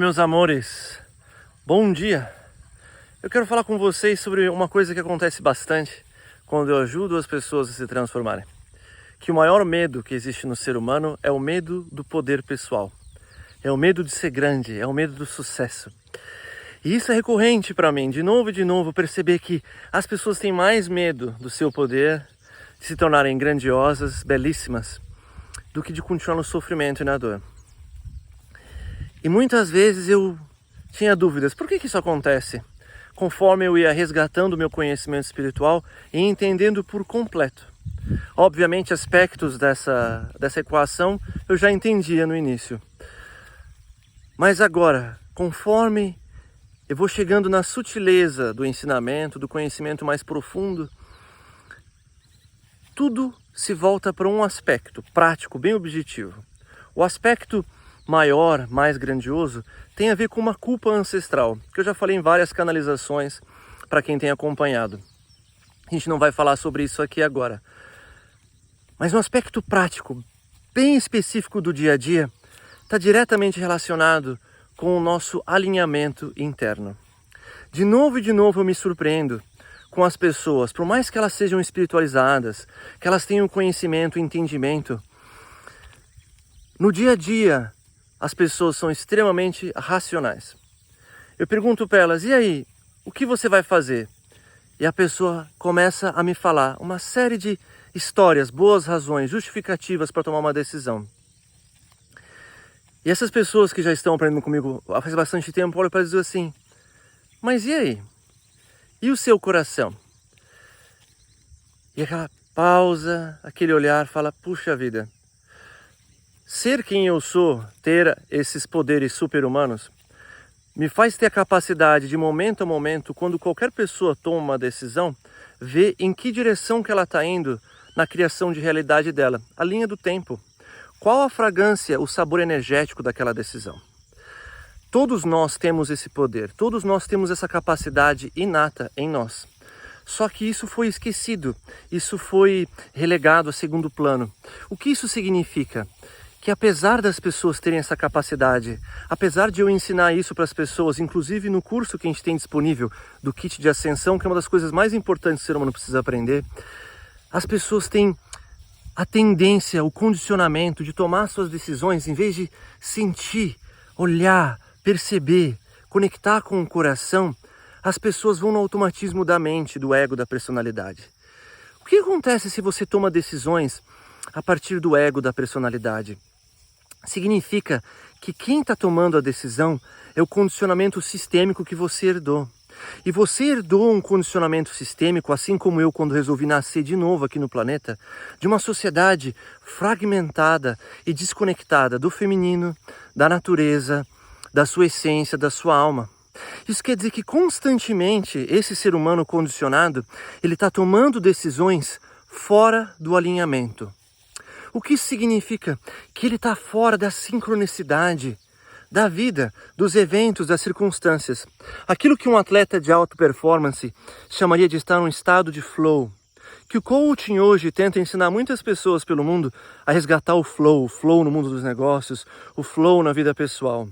Meus amores, bom dia! Eu quero falar com vocês sobre uma coisa que acontece bastante quando eu ajudo as pessoas a se transformarem. Que o maior medo que existe no ser humano é o medo do poder pessoal. É o medo de ser grande, é o medo do sucesso. E isso é recorrente para mim, de novo e de novo, perceber que as pessoas têm mais medo do seu poder, de se tornarem grandiosas, belíssimas, do que de continuar no sofrimento e na dor. E muitas vezes eu tinha dúvidas, por que isso acontece? Conforme eu ia resgatando o meu conhecimento espiritual e entendendo por completo. Obviamente aspectos dessa equação eu já entendia no início. Mas agora, conforme eu vou chegando na sutileza do ensinamento, do conhecimento mais profundo, tudo se volta para um aspecto prático, bem objetivo. O aspecto maior, mais grandioso, tem a ver com uma culpa ancestral, que eu já falei em várias canalizações para quem tem acompanhado. A gente não vai falar sobre isso aqui agora. Mas um aspecto prático, bem específico do dia a dia, está diretamente relacionado com o nosso alinhamento interno. De novo e de novo eu me surpreendo com as pessoas, por mais que elas sejam espiritualizadas, que elas tenham conhecimento, entendimento, no dia a dia as pessoas são extremamente racionais. Eu pergunto para elas, e aí, o que você vai fazer? E a pessoa começa a me falar uma série de histórias, boas razões, justificativas para tomar uma decisão. E essas pessoas que já estão aprendendo comigo há faz bastante tempo, olham para elas e dizem assim, mas e aí? E o seu coração? E aquela pausa, aquele olhar, fala, puxa vida, ser quem eu sou, ter esses poderes super-humanos, me faz ter a capacidade de momento a momento, quando qualquer pessoa toma uma decisão, ver em que direção que ela está indo na criação de realidade dela, a linha do tempo. Qual a fragrância, o sabor energético daquela decisão? Todos nós temos esse poder, todos nós temos essa capacidade inata em nós. Só que isso foi esquecido, isso foi relegado a segundo plano. O que isso significa? Que apesar das pessoas terem essa capacidade, apesar de eu ensinar isso para as pessoas, inclusive no curso que a gente tem disponível do Kit de Ascensão, que é uma das coisas mais importantes que o ser humano precisa aprender, as pessoas têm a tendência, o condicionamento de tomar suas decisões, em vez de sentir, olhar, perceber, conectar com o coração, as pessoas vão no automatismo da mente, do ego, da personalidade. O que acontece se você toma decisões a partir do ego, da personalidade? Significa que quem está tomando a decisão é o condicionamento sistêmico que você herdou. E você herdou um condicionamento sistêmico, assim como eu quando resolvi nascer de novo aqui no planeta, de uma sociedade fragmentada e desconectada do feminino, da natureza, da sua essência, da sua alma. Isso quer dizer que constantemente esse ser humano condicionado, ele está tomando decisões fora do alinhamento. O que isso significa? Que ele está fora da sincronicidade da vida, dos eventos, das circunstâncias. Aquilo que um atleta de alta performance chamaria de estar num estado de flow. Que o coaching hoje tenta ensinar muitas pessoas pelo mundo a resgatar o flow no mundo dos negócios, o flow na vida pessoal.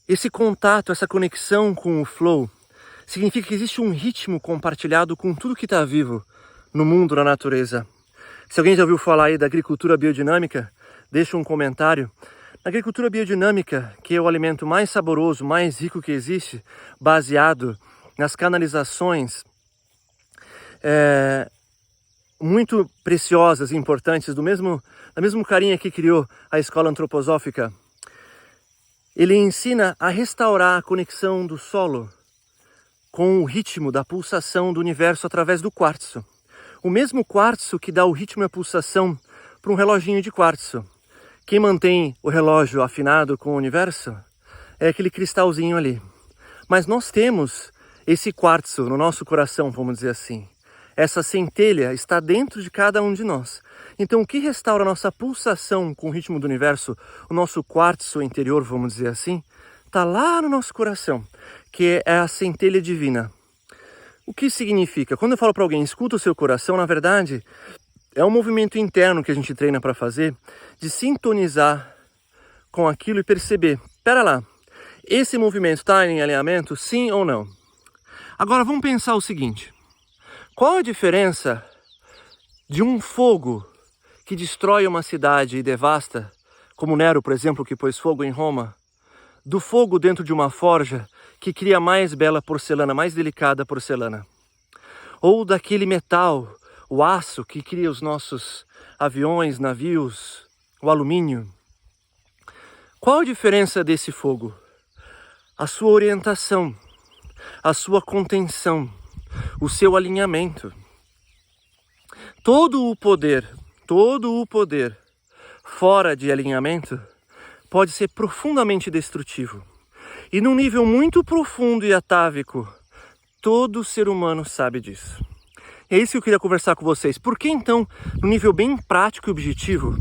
Esse contato, essa conexão com o flow, significa que existe um ritmo compartilhado com tudo que está vivo no mundo, na natureza. Se alguém já ouviu falar aí da agricultura biodinâmica, deixa um comentário. Na agricultura biodinâmica, que é o alimento mais saboroso, mais rico que existe, baseado nas canalizações muito preciosas e importantes da mesmo carinha que criou a escola antroposófica, ele ensina a restaurar a conexão do solo com o ritmo da pulsação do universo através do quartzo. O mesmo quartzo que dá o ritmo e a pulsação para um reloginho de quartzo. Quem mantém o relógio afinado com o universo é aquele cristalzinho ali. Mas nós temos esse quartzo no nosso coração, vamos dizer assim. Essa centelha está dentro de cada um de nós. Então o que restaura a nossa pulsação com o ritmo do universo, o nosso quartzo interior, vamos dizer assim, está lá no nosso coração, que é a centelha divina. O que significa? Quando eu falo para alguém, escuta o seu coração, na verdade, é um movimento interno que a gente treina para fazer, de sintonizar com aquilo e perceber Pera lá, esse movimento está em alinhamento, sim ou não? Agora vamos pensar o seguinte, qual a diferença de um fogo que destrói uma cidade e devasta, como Nero, por exemplo, que pôs fogo em Roma, do fogo dentro de uma forja que cria mais bela porcelana, mais delicada porcelana? Ou daquele metal, o aço que cria os nossos aviões, navios, o alumínio? Qual a diferença desse fogo? A sua orientação, a sua contenção, o seu alinhamento. Todo o poder fora de alinhamento pode ser profundamente destrutivo. E num nível muito profundo e atávico, todo ser humano sabe disso. É isso que eu queria conversar com vocês. Por que então, no nível bem prático e objetivo,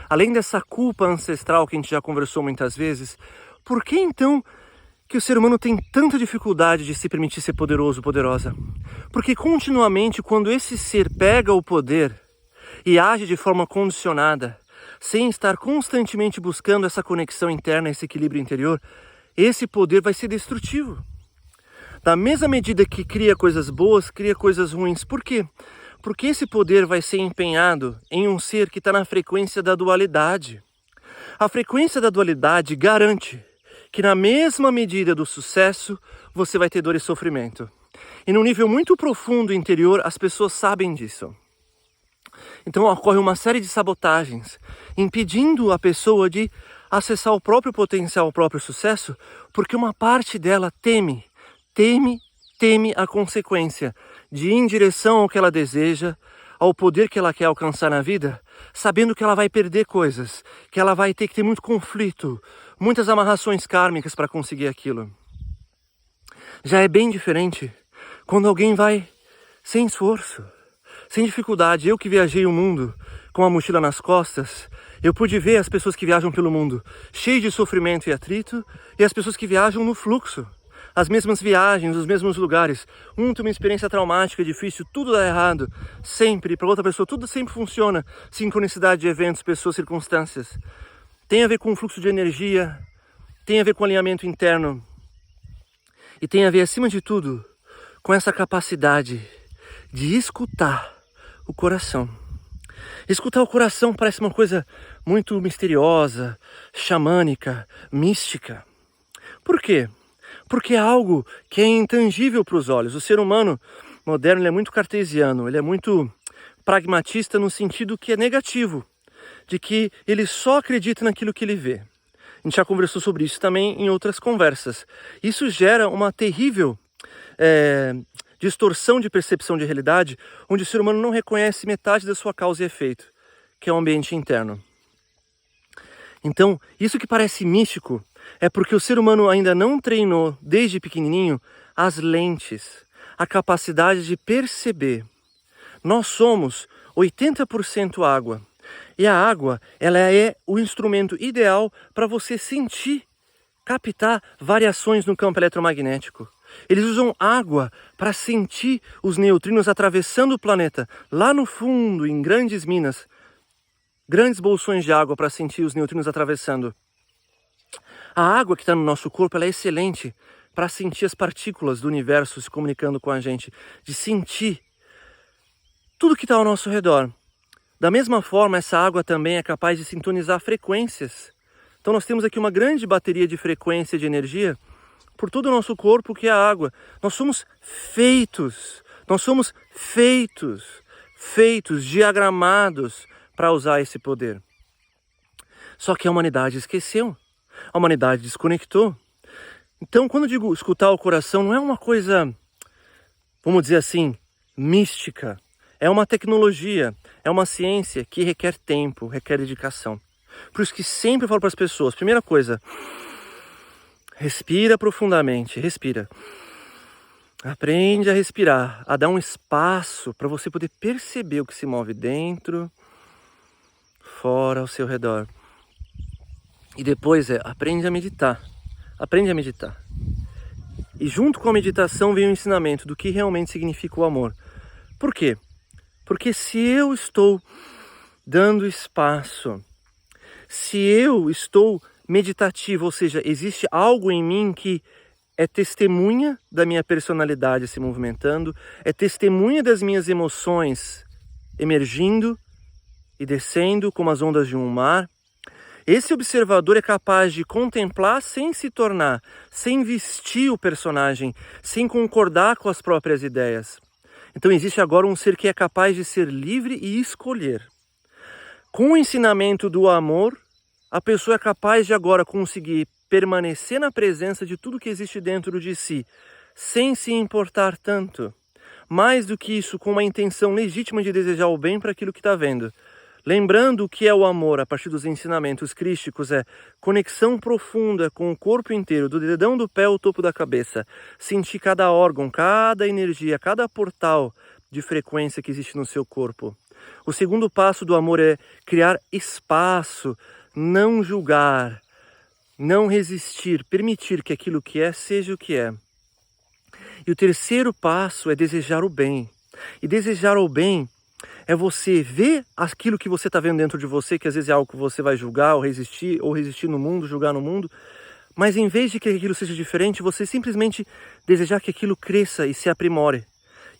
além dessa culpa ancestral que a gente já conversou muitas vezes, por que então que o ser humano tem tanta dificuldade de se permitir ser poderoso, poderosa? Porque continuamente, quando esse ser pega o poder e age de forma condicionada, sem estar constantemente buscando essa conexão interna, esse equilíbrio interior, esse poder vai ser destrutivo. Da mesma medida que cria coisas boas, cria coisas ruins. Por quê? Porque esse poder vai ser empenhado em um ser que está na frequência da dualidade. A frequência da dualidade garante que na mesma medida do sucesso, você vai ter dor e sofrimento. E num nível muito profundo interior, as pessoas sabem disso. Então ocorre uma série de sabotagens, impedindo a pessoa de acessar o próprio potencial, o próprio sucesso, porque uma parte dela teme a consequência de ir em direção ao que ela deseja, ao poder que ela quer alcançar na vida, sabendo que ela vai perder coisas, que ela vai ter que ter muito conflito, muitas amarrações kármicas para conseguir aquilo. Já é bem diferente quando alguém vai sem esforço, sem dificuldade. Eu que viajei o mundo com a mochila nas costas, eu pude ver as pessoas que viajam pelo mundo cheias de sofrimento e atrito, e as pessoas que viajam no fluxo. As mesmas viagens, os mesmos lugares. Um tem uma experiência traumática, difícil, tudo dá errado. Sempre, para outra pessoa, tudo sempre funciona. Sincronicidade de eventos, pessoas, circunstâncias. Tem a ver com o fluxo de energia, tem a ver com alinhamento interno. E tem a ver, acima de tudo, com essa capacidade de escutar o coração. Escutar o coração parece uma coisa muito misteriosa, xamânica, mística. Por quê? Porque é algo que é intangível para os olhos. O ser humano moderno ele é muito cartesiano, ele é muito pragmatista no sentido que é negativo, de que ele só acredita naquilo que ele vê. A gente já conversou sobre isso também em outras conversas. Isso gera uma terrível distorção de percepção de realidade, onde o ser humano não reconhece metade da sua causa e efeito, que é o ambiente interno. Então, isso que parece místico é porque o ser humano ainda não treinou, desde pequenininho, as lentes, a capacidade de perceber. Nós somos 80% água. E a água, ela é o instrumento ideal para você sentir, captar variações no campo eletromagnético. Eles usam água para sentir os neutrinos atravessando o planeta. Lá no fundo, em grandes minas, grandes bolsões de água para sentir os neutrinos atravessando. A água que está no nosso corpo ela é excelente para sentir as partículas do universo se comunicando com a gente, de sentir tudo que está ao nosso redor. Da mesma forma, essa água também é capaz de sintonizar frequências. Então nós temos aqui uma grande bateria de frequência de energia por todo o nosso corpo, que é a água. Nós somos feitos, diagramados para usar esse poder. Só que a humanidade esqueceu. A humanidade desconectou. Então, quando eu digo escutar o coração, não é uma coisa, vamos dizer assim, mística. É uma tecnologia, é uma ciência que requer tempo, requer dedicação. Por isso que sempre eu falo para as pessoas, primeira coisa, respira profundamente, respira. Aprende a respirar, a dar um espaço para você poder perceber o que se move dentro, fora, ao seu redor. E depois aprende a meditar. Aprende a meditar. E junto com a meditação vem o ensinamento do que realmente significa o amor. Por quê? Porque se eu estou dando espaço, se eu estou meditativo, ou seja, existe algo em mim que é testemunha da minha personalidade se movimentando, é testemunha das minhas emoções emergindo e descendo como as ondas de um mar. Esse observador é capaz de contemplar sem se tornar, sem vestir o personagem, sem concordar com as próprias ideias. Então existe agora um ser que é capaz de ser livre e escolher. Com o ensinamento do amor, a pessoa é capaz de agora conseguir permanecer na presença de tudo que existe dentro de si, sem se importar tanto. Mais do que isso, com uma intenção legítima de desejar o bem para aquilo que está vendo. Lembrando o que é o amor a partir dos ensinamentos crísticos é conexão profunda com o corpo inteiro, do dedão do pé ao topo da cabeça. Sentir cada órgão, cada energia, cada portal de frequência que existe no seu corpo. O segundo passo do amor é criar espaço, não julgar, não resistir, permitir que aquilo que é seja o que é. E o terceiro passo é desejar o bem. E desejar o bem é você ver aquilo que você está vendo dentro de você, que às vezes é algo que você vai julgar ou resistir no mundo, julgar no mundo. Mas em vez de que aquilo seja diferente, você simplesmente desejar que aquilo cresça e se aprimore.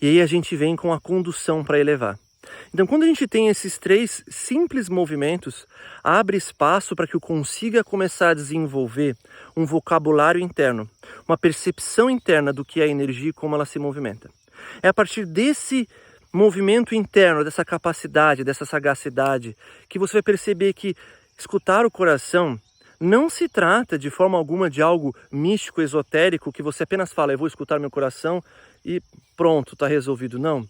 E aí a gente vem com a condução para elevar. Então, quando a gente tem esses 3 simples movimentos, abre espaço para que eu consiga começar a desenvolver um vocabulário interno, uma percepção interna do que é a energia e como ela se movimenta. É a partir desse movimento interno, dessa capacidade, dessa sagacidade, que você vai perceber que escutar o coração não se trata de forma alguma de algo místico, esotérico, que você apenas fala, eu vou escutar meu coração e pronto, está resolvido. Não.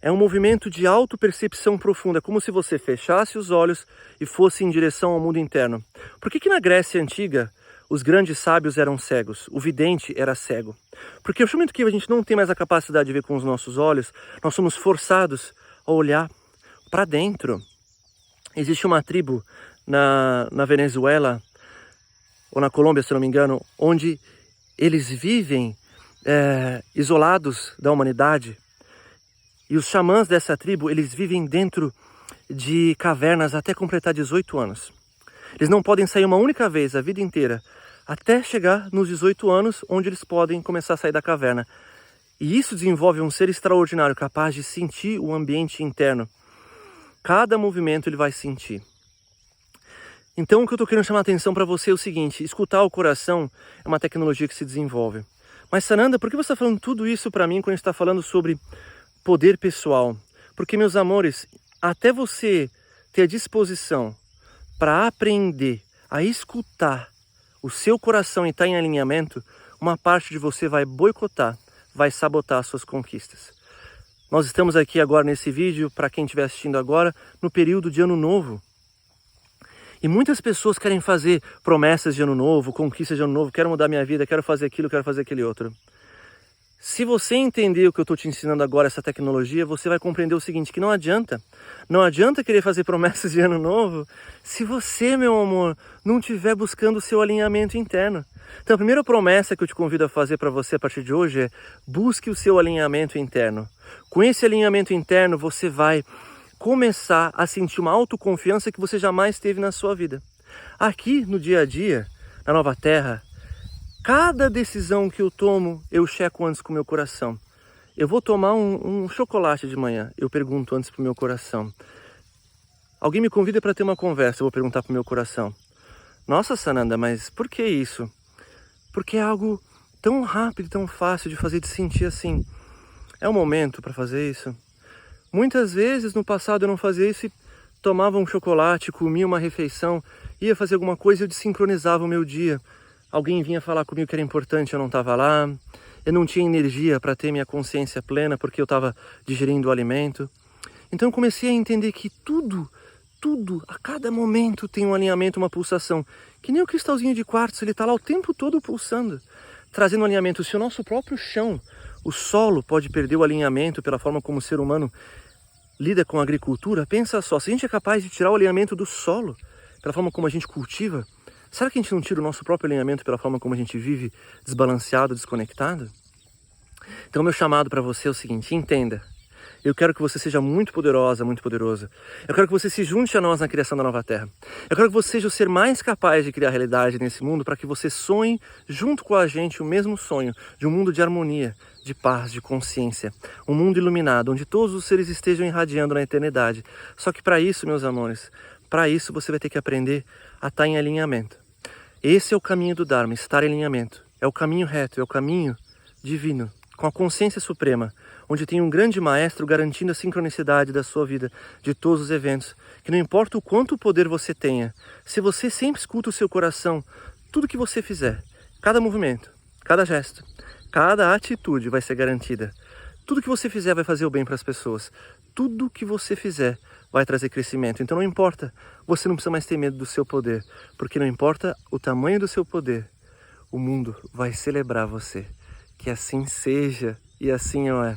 É um movimento de autopercepção profunda, como se você fechasse os olhos e fosse em direção ao mundo interno. Por que na Grécia Antiga os grandes sábios eram cegos? O vidente era cego. Porque no momento que a gente não tem mais a capacidade de ver com os nossos olhos, nós somos forçados a olhar para dentro. Existe uma tribo na Venezuela, ou na Colômbia, se não me engano, onde eles vivem isolados da humanidade. E os xamãs dessa tribo, eles vivem dentro de cavernas até completar 18 anos. Eles não podem sair uma única vez a vida inteira, até chegar nos 18 anos, onde eles podem começar a sair da caverna. E isso desenvolve um ser extraordinário, capaz de sentir o ambiente interno. Cada movimento ele vai sentir. Então o que eu estou querendo chamar a atenção para você é o seguinte, escutar o coração é uma tecnologia que se desenvolve. Mas Sananda, por que você está falando tudo isso para mim quando a gente está falando sobre poder pessoal? Porque, meus amores, até você ter a disposição para aprender a escutar o seu coração e estar em alinhamento, uma parte de você vai boicotar, vai sabotar as suas conquistas. Nós estamos aqui agora nesse vídeo, para quem estiver assistindo agora, no período de Ano Novo. E muitas pessoas querem fazer promessas de Ano Novo, conquistas de Ano Novo, quero mudar minha vida, quero fazer aquilo, quero fazer aquele outro. Se você entender o que eu estou te ensinando agora, essa tecnologia, você vai compreender o seguinte, que não adianta querer fazer promessas de Ano Novo se você, meu amor, não estiver buscando o seu alinhamento interno. Então a primeira promessa que eu te convido a fazer para você a partir de hoje é busque o seu alinhamento interno. Com esse alinhamento interno você vai começar a sentir uma autoconfiança que você jamais teve na sua vida. Aqui no dia a dia, na Nova Terra, cada decisão que eu tomo, eu checo antes com o meu coração. Eu vou tomar um chocolate de manhã, eu pergunto antes pro meu coração. Alguém me convida para ter uma conversa, eu vou perguntar pro meu coração. Nossa, Sananda, mas por que isso? Porque é algo tão rápido, tão fácil de fazer, de sentir assim. É o momento para fazer isso? Muitas vezes no passado eu não fazia isso e tomava um chocolate, comia uma refeição, ia fazer alguma coisa e eu desincronizava o meu dia. Alguém vinha falar comigo que era importante, eu não estava lá. Eu não tinha energia para ter minha consciência plena porque eu estava digerindo o alimento. Então eu comecei a entender que tudo, a cada momento tem um alinhamento, uma pulsação. Que nem o cristalzinho de quartzo, ele está lá o tempo todo pulsando, trazendo um alinhamento. Se o nosso próprio chão, o solo pode perder o alinhamento pela forma como o ser humano lida com a agricultura, pensa só, se a gente é capaz de tirar o alinhamento do solo, pela forma como a gente cultiva, será que a gente não tira o nosso próprio alinhamento pela forma como a gente vive desbalanceado, desconectado? Então meu chamado para você é o seguinte, entenda Eu quero que você seja muito poderosa, muito poderoso. Eu quero que você se junte a nós na criação da nova terra. Eu quero que você seja o ser mais capaz de criar realidade nesse mundo para que você sonhe junto com a gente o mesmo sonho de um mundo de harmonia, de paz, de consciência. Um mundo iluminado, onde todos os seres estejam irradiando na eternidade. Só que para isso, meus amores, para isso você vai ter que aprender a estar em alinhamento. Esse é o caminho do Dharma, estar em alinhamento. É o caminho reto, é o caminho divino, com a consciência suprema, onde tem um grande maestro garantindo a sincronicidade da sua vida, de todos os eventos, que não importa o quanto poder você tenha, se você sempre escuta o seu coração, tudo que você fizer, cada movimento, cada gesto, cada atitude vai ser garantida. Tudo que você fizer vai fazer o bem para as pessoas. Tudo que você fizer vai trazer crescimento. Então não importa, você não precisa mais ter medo do seu poder, porque não importa o tamanho do seu poder, o mundo vai celebrar você. Que assim seja, e assim, ó,